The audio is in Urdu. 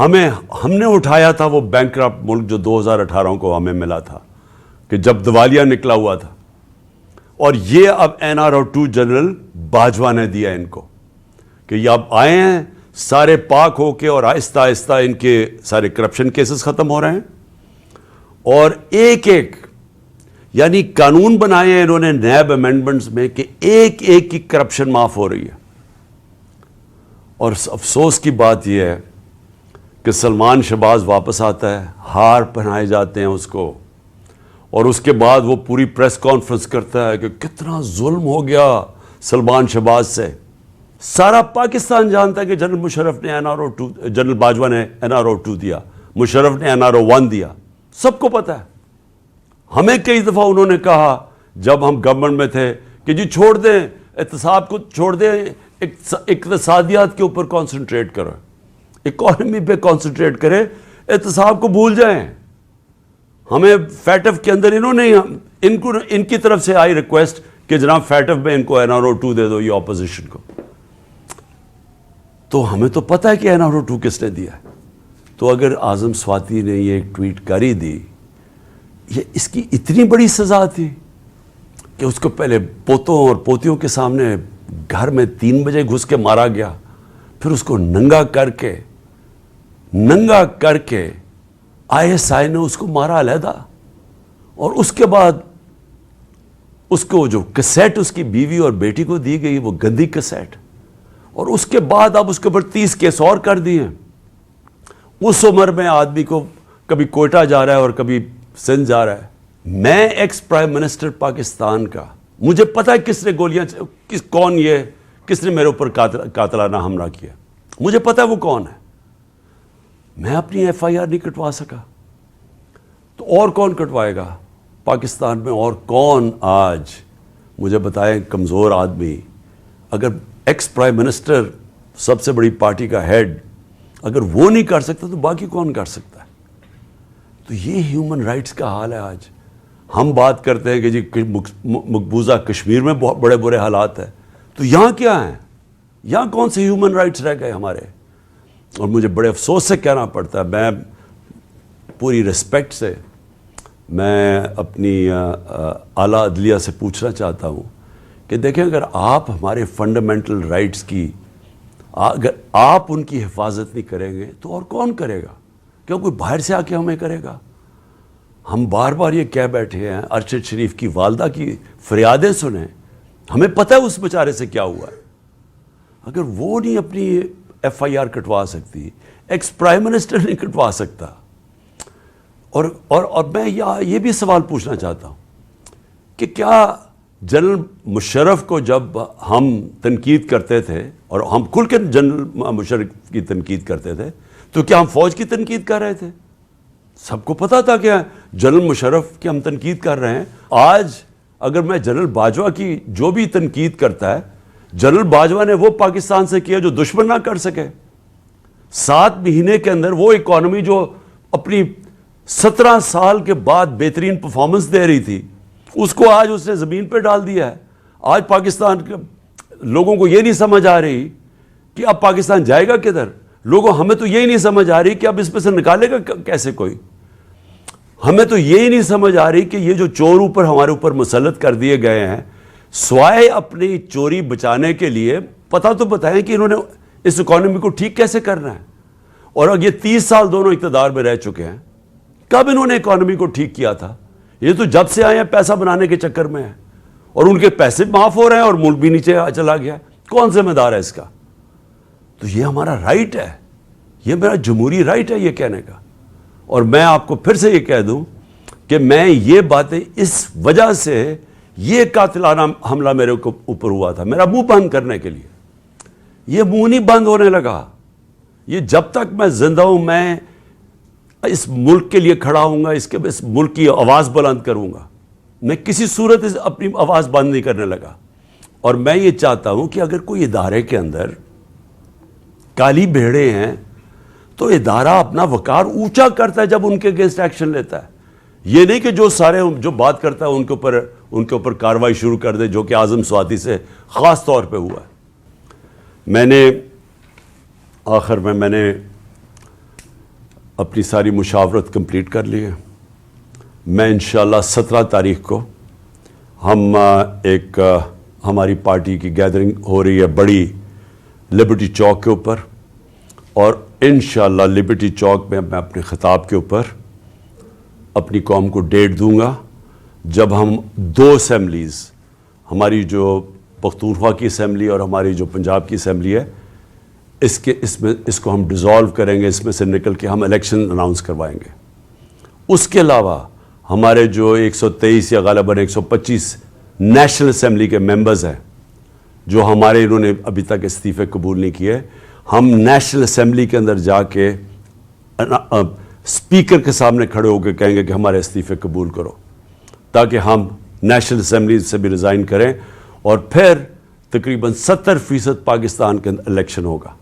ہم نے اٹھایا تھا وہ بینکرپٹ ملک جو 2018 کو ہمیں ملا تھا کہ جب دیوالیہ نکلا ہوا تھا، اور یہ اب NRO2 جنرل باجوہ نے دیا ان کو کہ یہ اب آئے ہیں سارے پاک ہو کے، اور آہستہ آہستہ ان کے سارے کرپشن کیسز ختم ہو رہے ہیں، اور ایک ایک یعنی قانون بنائے ہیں انہوں نے نیب امینڈمنٹس میں کہ ایک ایک کی کرپشن معاف ہو رہی ہے۔ اور افسوس کی بات یہ ہے کہ سلمان شہباز واپس آتا ہے، ہار پہنائے جاتے ہیں اس کو، اور اس کے بعد وہ پوری پریس کانفرنس کرتا ہے کہ کتنا ظلم ہو گیا سلمان شہباز سے۔ سارا پاکستان جانتا ہے کہ جنرل مشرف نے NRO2، جنرل باجوہ نے NRO2 دیا، مشرف نے NRO1 دیا، سب کو پتہ ہے۔ ہمیں کئی دفعہ انہوں نے کہا جب ہم گورنمنٹ میں تھے کہ جی چھوڑ دیں احتساب کو، چھوڑ دیں اقتصادیات کے اوپر کانسنٹریٹ کرو، اکانومی پہ کانسنٹریٹ کریں، احتساب کو بھول جائیں۔ ہمیں فیٹف کے اندر انہوں نے ان کی طرف سے آئی ریکویسٹ کہ جناب فیٹف میں ان کو NRO2 دے دو، یہ اپوزیشن کو۔ تو ہمیں تو پتہ ہے کہ NRO2 کس نے دیا ہے۔ تو اگر اعظم سواتی نے یہ ایک ٹویٹ کر ہی دی، یہ اس کی اتنی بڑی سزا تھی کہ اس کو پہلے پوتوں اور پوتیوں کے سامنے گھر میں 3 بجے گھس کے مارا گیا، پھر اس کو ننگا کر کے ISI نے اس کو مارا علیحدہ، اور اس کے بعد اس کو جو کیسٹ اس کی بیوی اور بیٹی کو دی گئی وہ گندی کیسٹ، اور اس کے بعد اب اس کے اوپر 30 کیس اور کر دیے ہیں۔ اس عمر میں آدمی کو کبھی کوئٹہ جا رہا ہے اور کبھی سندھ جا رہا ہے۔ میں ایکس پرائم منسٹر پاکستان کا، مجھے پتا ہے کس نے گولیاں، کس نے میرے اوپر قاتلانہ حملہ کیا، مجھے پتا ہے وہ کون ہے۔ میں اپنی FIR نہیں کٹوا سکا تو اور کون کٹوائے گا پاکستان میں؟ اور کون آج مجھے بتائیں کمزور آدمی، اگر ایکس پرائم منسٹر سب سے بڑی پارٹی کا ہیڈ اگر وہ نہیں کر سکتا تو باقی کون کر سکتا ہے؟ تو یہ ہیومن رائٹس کا حال ہے آج۔ ہم بات کرتے ہیں کہ جی مقبوضہ کشمیر میں بہت بڑے برے حالات ہیں، تو یہاں کیا ہیں؟ یہاں کون سے ہیومن رائٹس رہ گئے ہمارے؟ اور مجھے بڑے افسوس سے کہنا پڑتا ہے، میں پوری رسپیکٹ سے میں اپنی اعلیٰ عدلیہ سے پوچھنا چاہتا ہوں کہ دیکھیں اگر آپ ہمارے فنڈامنٹل رائٹس کی، اگر آپ ان کی حفاظت نہیں کریں گے تو اور کون کرے گا؟ کیوں کوئی باہر سے آ کے ہمیں کرے گا؟ ہم بار بار یہ کہہ بیٹھے ہیں ارشد شریف کی والدہ کی فریادیں سنیں، ہمیں پتہ ہے اس بیچارے سے کیا ہوا ہے۔ اگر وہ نہیں اپنی FIR کٹوا سکتی، ایکس پرائم منسٹر نہیں کٹوا سکتا، اور میں یہ بھی سوال پوچھنا چاہتا ہوں کہ کیا جنرل مشرف کو جب ہم تنقید کرتے تھے، اور ہم کھل کے جنرل مشرف کی تنقید کرتے تھے، تو کیا ہم فوج کی تنقید کر رہے تھے؟ سب کو پتا تھا کہ جنرل مشرف کی ہم تنقید کر رہے ہیں۔ آج اگر میں جنرل باجوہ کی جو بھی تنقید کرتا ہے، جنرل باجوہ نے وہ پاکستان سے کیا جو دشمن نہ کر سکے۔ 7 مہینے کے اندر وہ اکانومی جو اپنی 17 سال کے بعد بہترین پرفارمنس دے رہی تھی، اس کو آج اس نے زمین پہ ڈال دیا ہے۔ آج پاکستان کے لوگوں کو یہ نہیں سمجھ آ رہی کہ اب پاکستان جائے گا کدھر۔ ہمیں تو یہی نہیں سمجھ آ رہی کہ اب اس میں سے نکالے گا کیسے کوئی۔ ہمیں تو یہی نہیں سمجھ آ رہی کہ یہ جو چور اوپر ہمارے اوپر مسلط کر دیے گئے ہیں، سوائے اپنی چوری بچانے کے لیے پتہ تو بتائیں کہ انہوں نے اس اکانومی کو ٹھیک کیسے کرنا ہے۔ اور اب یہ 30 سال دونوں اقتدار میں رہ چکے ہیں، کب انہوں نے اکانومی کو ٹھیک کیا تھا؟ یہ تو جب سے آئے ہیں پیسہ بنانے کے چکر میں ہیں، اور ان کے پیسے معاف ہو رہے ہیں اور ملک بھی نیچے چلا گیا ہے۔ کون ذمہ دار ہے اس کا؟ تو یہ ہمارا رائٹ ہے، یہ میرا جمہوری رائٹ ہے یہ کہنے کا۔ اور میں آپ کو پھر سے یہ کہہ دوں کہ میں یہ باتیں اس وجہ سے، یہ قاتلانہ حملہ میرے اوپر ہوا تھا میرا منہ بند کرنے کے لیے۔ یہ منہ نہیں بند ہونے لگا، یہ جب تک میں زندہ ہوں میں اس ملک کے لیے کھڑا ہوں گا، اس ملک کی آواز بلند کروں گا۔ میں کسی صورت اپنی آواز بند نہیں کرنے لگا۔ اور میں یہ چاہتا ہوں کہ اگر کوئی ادارے کے اندر کالی بھیڑیں ہیں تو ادارہ اپنا وقار اونچا کرتا ہے جب ان کے اگینسٹ ایکشن لیتا ہے۔ یہ نہیں کہ جو بات کرتا ہے ان کے اوپر کارروائی شروع کر دے، جو کہ اعظم سواتی سے خاص طور پہ ہوا ہے۔ میں نے اپنی ساری مشاورت کمپلیٹ کر لی ہے. میں انشاءاللہ 17 تاریخ کو ہم ایک ہماری پارٹی کی گیدرنگ ہو رہی ہے بڑی لبرٹی چوک کے اوپر, اور انشاءاللہ لبرٹی چوک میں اپنے خطاب کے اوپر اپنی قوم کو ڈیٹ دوں گا جب ہم 2 اسمبلیز, ہماری جو پختونخوا کی اسمبلی اور ہماری جو پنجاب کی اسمبلی ہے, اس کو ہم ڈیزالو کریں گے, اس میں سے نکل کے ہم الیکشن اناؤنس کروائیں گے. اس کے علاوہ ہمارے جو 123 یا غالباً 125 نیشنل اسمبلی کے ممبرز ہیں جو ہمارے انہوں نے ابھی تک استعفے قبول نہیں کیے, ہم نیشنل اسمبلی کے اندر جا کے اسپیکر کے سامنے کھڑے ہو کے کہیں گے کہ ہمارے استعفے قبول کرو, تاکہ ہم نیشنل اسمبلی سے بھی ریزائن کریں, اور پھر تقریباً 70% پاکستان کے اندر الیکشن ہوگا.